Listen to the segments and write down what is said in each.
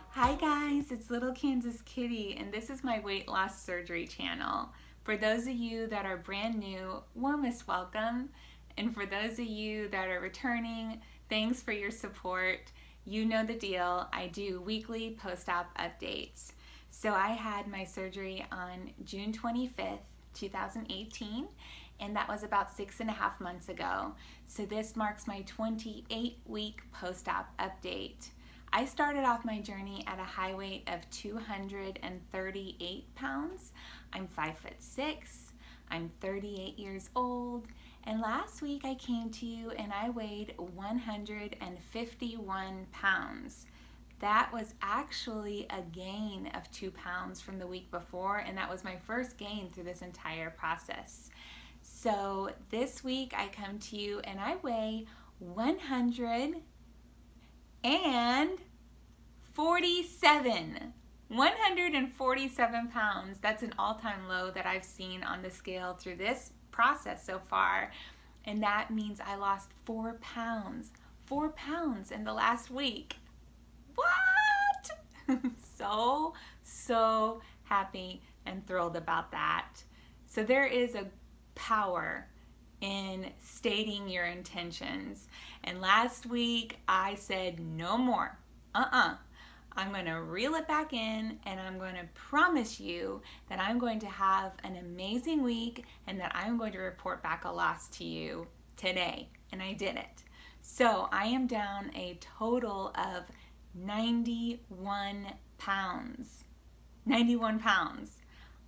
Hi guys, it's Little Kansas Kitty, and this is my weight loss surgery channel. For those of you that are brand new, warmest welcome. And for those of you that are returning, thanks for your support. You know the deal. I do weekly post-op updates. So I had my surgery on June 25th, 2018, and that was about 6.5 months ago. So this marks my 28-week post-op update. I started off my journey at a high weight of 238 pounds. I'm 5'6". I'm 38 years old. And last week I came to you and I weighed 151 pounds. That was actually a gain of 2 pounds from the week before, and that was my first gain through this entire process. So this week I come to you and I weigh 147 pounds. That's an all-time low that I've seen on the scale through this process so far, and that means I lost 4 pounds in the last week. What? so happy and thrilled about that. So there is a power in stating your intentions, and last week I said no more. I'm going to reel it back in, and I'm going to promise you that I'm going to have an amazing week and that I'm going to report back a loss to you today. And I did it. So I am down a total of 91 pounds. 91 pounds.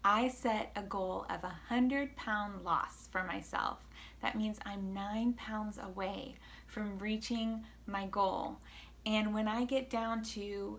I set a goal of a 100-pound loss for myself. That means I'm 9 pounds away from reaching my goal. And when I get down to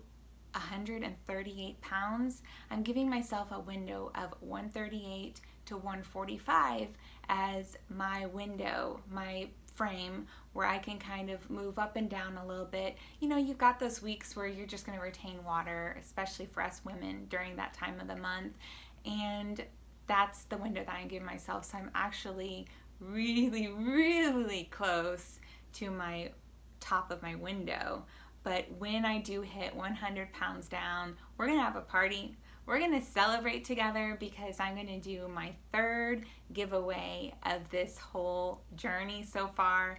138 pounds, I'm giving myself a window of 138 to 145 as my window, my frame, where I can kind of move up and down a little bit. You know, you've got those weeks where you're just going to retain water, especially for us women during that time of the month. And that's the window that I'm giving myself. So I'm actually really close to my top of my window. But when I do hit 100 pounds down, we're going to have a party. We're going to celebrate together because I'm going to do my 3rd giveaway of this whole journey so far.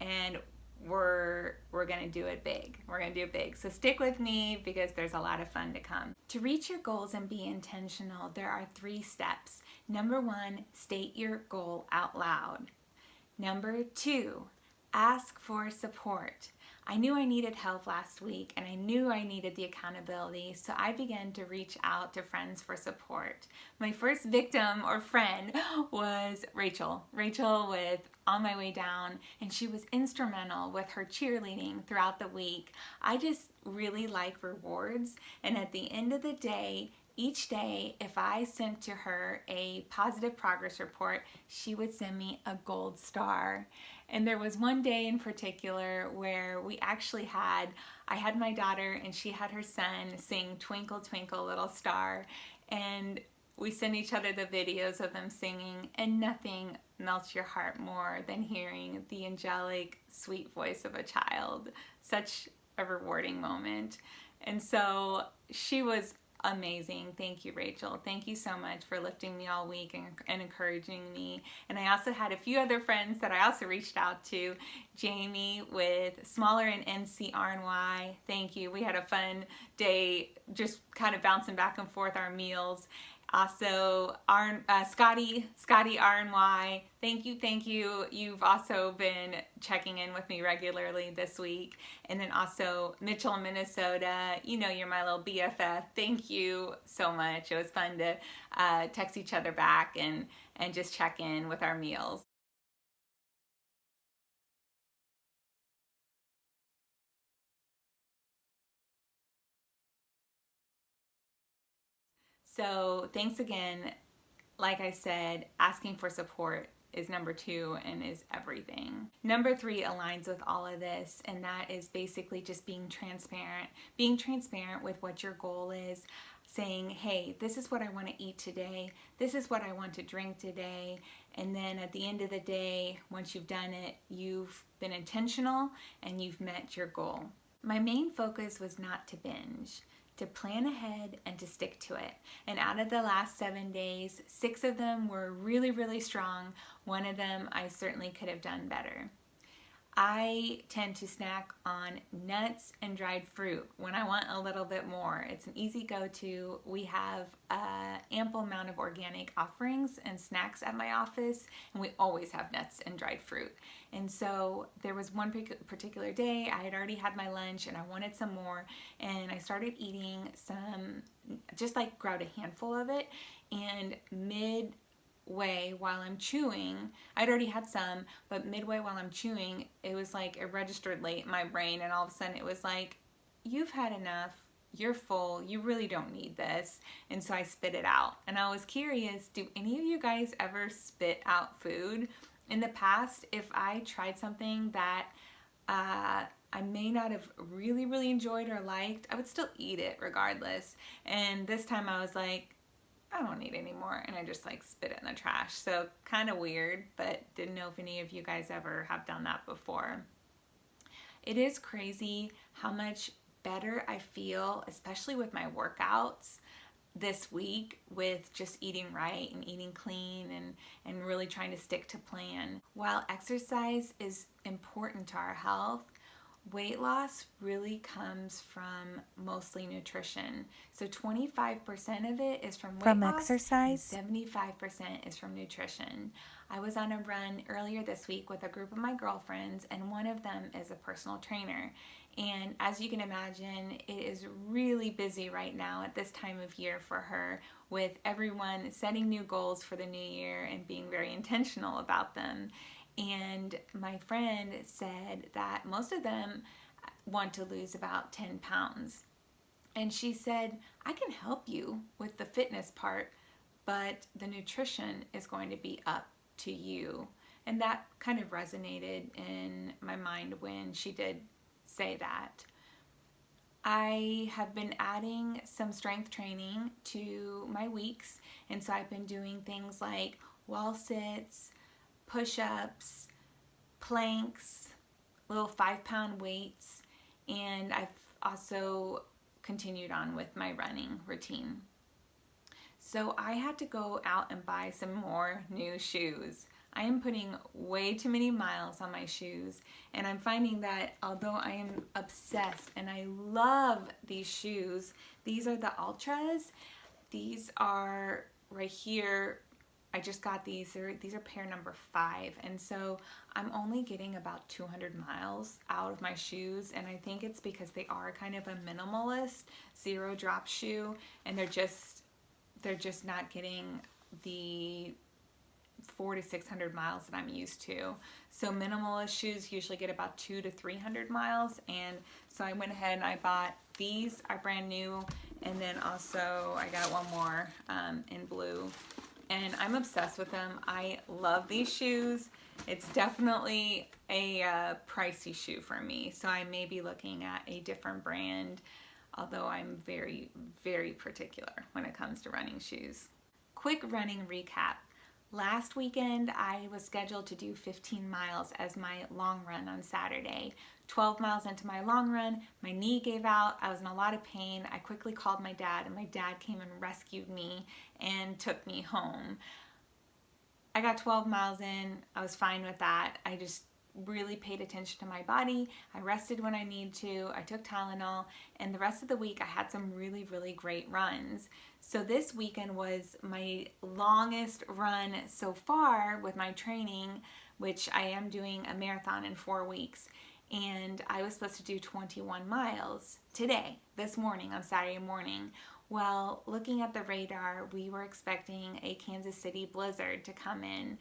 And we're going to do it big. We're going to do it big. So stick with me because there's a lot of fun to come. To reach your goals and be intentional, there are 3 steps. Number 1, state your goal out loud. Number 2, ask for support. I knew I needed help last week, and I knew I needed the accountability, so I began to reach out to friends for support. My first victim or friend was Rachel. Rachel with On My Way Down, and she was instrumental with her cheerleading throughout the week. I just really like rewards, and at the end of the day, each day, if I sent to her a positive progress report, she would send me a gold star. And there was one day in particular where I had my daughter and she had her son sing Twinkle Twinkle Little Star, and we sent each other the videos of them singing, and nothing melts your heart more than hearing the angelic, sweet voice of a child. Such a rewarding moment. And so she was amazing. Thank you, Rachel. Thank you so much for lifting me all week and encouraging me. And I also had a few other friends that I also reached out to. Jamie with Smaller and NC RNY. Thank you. We had a fun day just kind of bouncing back and forth our meals. Also, Skotti RNY, thank you. You've also been checking in with me regularly this week. And then also Mitchell, Minnesota, you know you're my little BFF. Thank you so much. It was fun to text each other back and just check in with our meals. So thanks again. Like I said, asking for support is number 2 and is everything. Number 3 aligns with all of this, and that is basically just being transparent with what your goal is. saying, hey, this is what I want to eat today. This is what I want to drink today. And then at the end of the day, once you've done it, you've been intentional and you've met your goal. My main focus was not to binge, to plan ahead and to stick to it. And out of the last 7 days, 6 of them were really, really strong. One of them I certainly could have done better. I tend to snack on nuts and dried fruit when I want a little bit more. It's an easy go-to. We have an ample amount of organic offerings and snacks at my office, and we always have nuts and dried fruit. And so there was one particular day I had already had my lunch and I wanted some more, and I started eating some, just like grabbed a handful of it, and midway while I'm chewing, I'd already had some, but midway while I'm chewing, it was like it registered late in my brain, and all of a sudden it was like, you've had enough, you're full, you really don't need this. And so I spit it out. And I was curious, do any of you guys ever spit out food? In the past, if I tried something that I may not have really enjoyed or liked, I would still eat it regardless. And this time I was like, I don't need any more, and I just like spit it in the trash. So kind of weird, but didn't know if any of you guys ever have done that before. It is crazy how much better I feel, especially with my workouts this week, with just eating right and eating clean and really trying to stick to plan. While exercise is important to our health, weight loss really comes from mostly nutrition. So 25% of it is from weight loss, exercise, and 75% is from nutrition. I was on a run earlier this week with a group of my girlfriends, and one of them is a personal trainer. And as you can imagine, it is really busy right now at this time of year for her, with everyone setting new goals for the new year and being very intentional about them. And my friend said that most of them want to lose about 10 pounds. And she said, I can help you with the fitness part, but the nutrition is going to be up to you. And that kind of resonated in my mind when she did say that. I have been adding some strength training to my weeks. And so I've been doing things like wall sits, push-ups, planks, little 5-pound weights, and I've also continued on with my running routine. So I had to go out and buy some more new shoes. I am putting way too many miles on my shoes, and I'm finding that although I am obsessed and I love these shoes, these are the Ultras. These are right here. I just got these. These are pair number 5, and so I'm only getting about 200 miles out of my shoes, and I think it's because they are kind of a minimalist zero drop shoe, and they're just not getting the 400 to 600 miles that I'm used to. So minimalist shoes usually get about 200 to 300 miles, and so I went ahead and I bought these. Are brand new, and then also I got one more in blue. And I'm obsessed with them. I love these shoes. It's definitely a pricey shoe for me, so I may be looking at a different brand, although I'm very particular when it comes to running shoes. Quick running recap. Last weekend, I was scheduled to do 15 miles as my long run on Saturday. 12 miles into my long run, my knee gave out. I was in a lot of pain. I quickly called my dad, and my dad came and rescued me and took me home. I got 12 miles in. I was fine with that. I just really paid attention to my body. I rested when I need to. I took Tylenol, and the rest of the week I had some really great runs. So this weekend was my longest run so far with my training, which I am doing a marathon in 4 weeks. And I was supposed to do 21 miles today, this morning, on Saturday morning. Well, looking at the radar, we were expecting a Kansas City blizzard to come in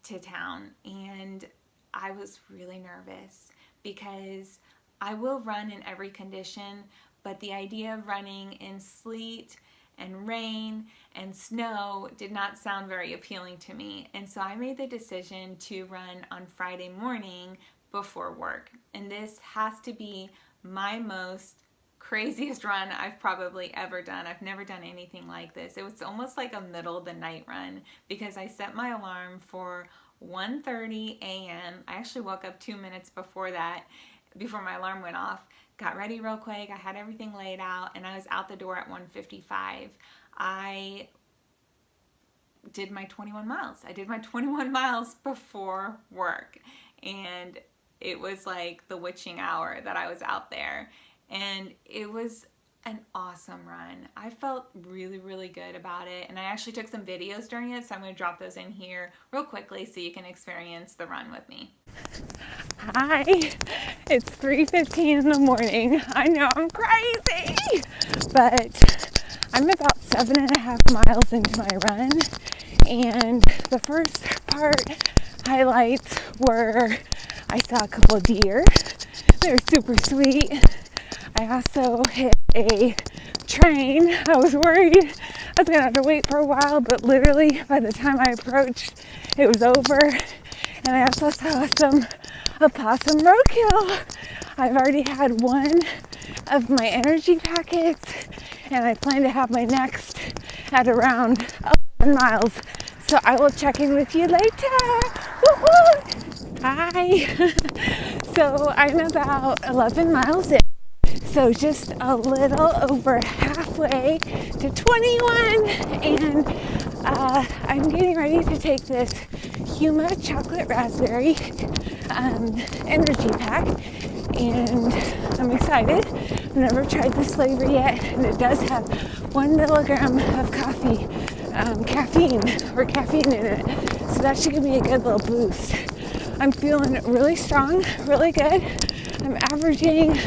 to town, and I was really nervous because I will run in every condition, but the idea of running in sleet and rain and snow did not sound very appealing to me. And so I made the decision to run on Friday morning before work. And this has to be my most craziest run I've probably ever done. I've never done anything like this. It was almost like a middle of the night run because I set my alarm for 1:30 a.m. I actually woke up 2 minutes before that, before my alarm went off. Got ready real quick. I had everything laid out and I was out the door at 1:55. I did my 21 miles. I did my 21 miles before work, and it was like the witching hour that I was out there, and it was an awesome run. I felt really, really good about it, and I actually took some videos during it, so I'm going to drop those in here real quickly so you can experience the run with me. Hi, it's 3:15 in the morning. I know I'm crazy, but I'm about 7.5 miles into my run, and the first part highlights were I saw a couple of deer. They were super sweet. I also hit a train. I was worried I was going to have to wait for a while, but literally by the time I approached, it was over. And I also saw some opossum roadkill. I've already had one of my energy packets, and I plan to have my next at around 11 miles. So I will check in with you later. Woo-hoo! Hi. So I'm about 11 miles in. So just a little over halfway to 21, and I'm getting ready to take this Huma chocolate raspberry energy pack, and I'm excited. I've never tried this flavor yet, and it does have 1 milligram of caffeine in it, so that should give me a good little boost. I'm feeling really strong, really good. I'm averaging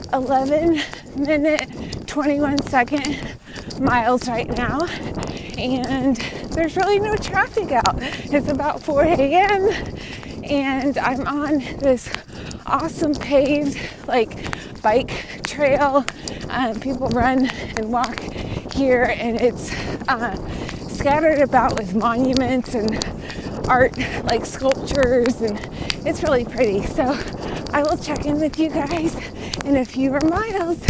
11-minute, 21-second miles right now, and there's really no traffic out. It's about 4 a.m. and I'm on this awesome paved bike trail. People run and walk here, and it's scattered about with monuments and art like sculptures, and it's really pretty. So I will check in with you guys in a few more miles.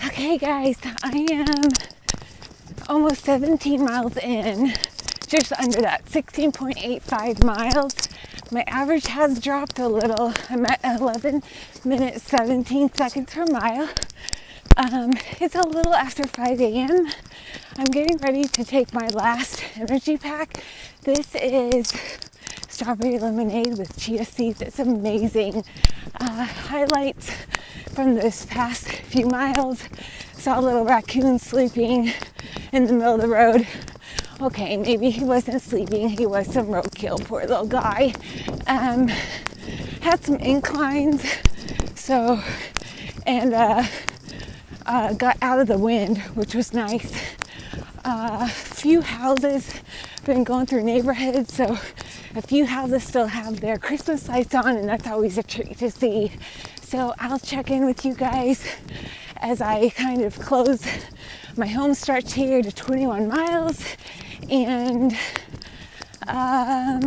Okay guys, I am almost 17 miles in, just under that, 16.85 miles. My average has dropped a little. I'm at 11 minutes 17 seconds per mile. It's a little after 5 a.m. I'm getting ready to take my last energy pack. This is strawberry lemonade with chia seeds. It's amazing. Highlights from this past few miles. Saw a little raccoon sleeping in the middle of the road. Okay, maybe he wasn't sleeping. He was some roadkill, poor little guy. Had some inclines, so, and got out of the wind, which was nice. Few houses, been going through neighborhoods, so a few houses still have their Christmas lights on, and that's always a treat to see. So I'll check in with you guys as I kind of close my home stretch here to 21 miles, and I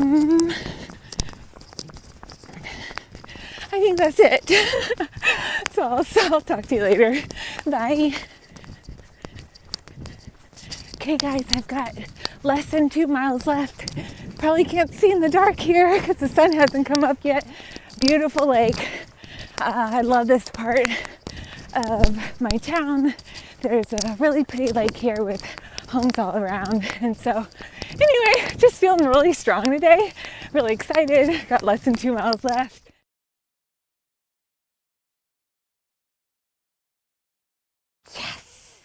think that's it. So I'll talk to you later. Bye. Okay guys, I've got less than 2 miles left. Probably can't see in the dark here because the sun hasn't come up yet. Beautiful lake. I love this part of my town. There's a really pretty lake here with homes all around. And so anyway, just feeling really strong today. Really excited. Got less than 2 miles left. Yes!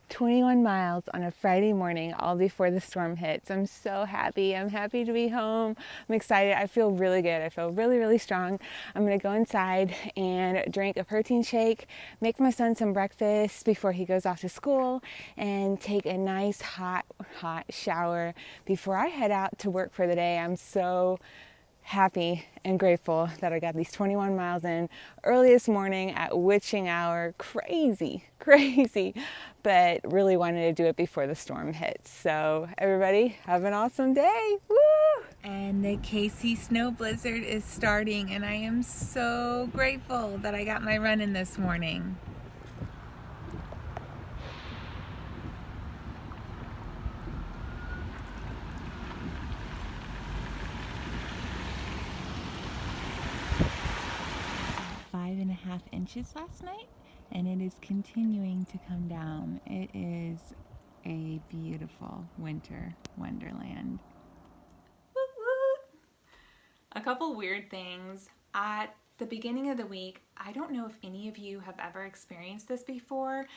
21 miles on a Friday morning, all before the storm hits. I'm so happy. I'm happy to be home. I'm excited. I feel really good. I feel really, really strong. I'm going to go inside and drink a protein shake, make my son some breakfast before he goes off to school, and take a nice hot shower before I head out to work for the day. I'm so happy and grateful that I got these 21 miles in early this morning at witching hour. Crazy, but really wanted to do it before the storm hits. So everybody have an awesome day. Woo! And the KC snow blizzard is starting, and I am so grateful that I got my run in this morning. inches last night, and it is continuing to come down. It is a beautiful winter wonderland. Woot woot. A couple weird things. At the beginning of the week, I don't know if any of you have ever experienced this before,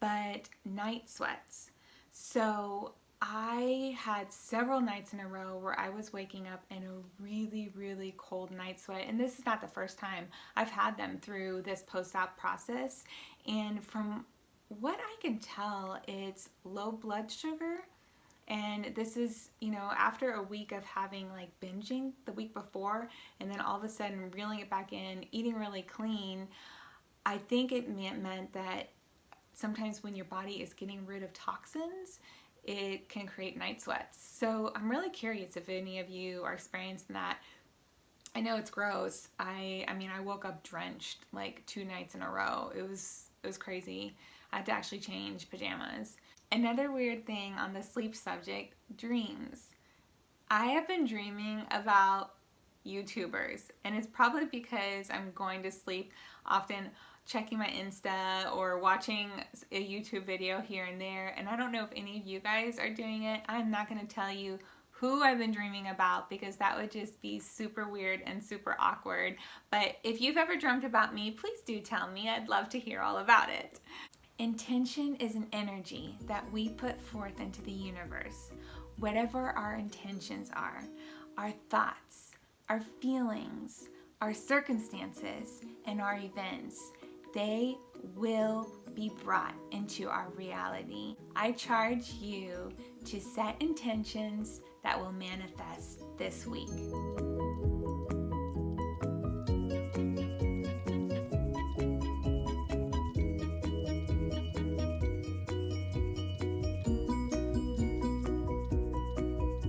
but night sweats. So I had several nights in a row where I was waking up in a really, really cold night sweat. And this is not the first time. I've had them through this post-op process. And from what I can tell, it's low blood sugar. And this is, after a week of having like binging the week before and then all of a sudden reeling it back in, eating really clean, I think it meant that sometimes when your body is getting rid of toxins, it can create night sweats. So I'm really curious if any of you are experiencing that. I know it's gross. I woke up drenched like 2 nights in a row. It was crazy. I had to actually change pajamas. Another weird thing on the sleep subject, dreams. I have been dreaming about YouTubers, and it's probably because I'm going to sleep often checking my Insta or watching a YouTube video here and there, and I don't know if any of you guys are doing it. I'm not going to tell you who I've been dreaming about because that would just be super weird and super awkward. But if you've ever dreamt about me, please do tell me. I'd love to hear all about it. Intention is an energy that we put forth into the universe. Whatever our intentions are, our thoughts, our feelings, our circumstances, and our events, they will be brought into our reality. I charge you to set intentions that will manifest this week.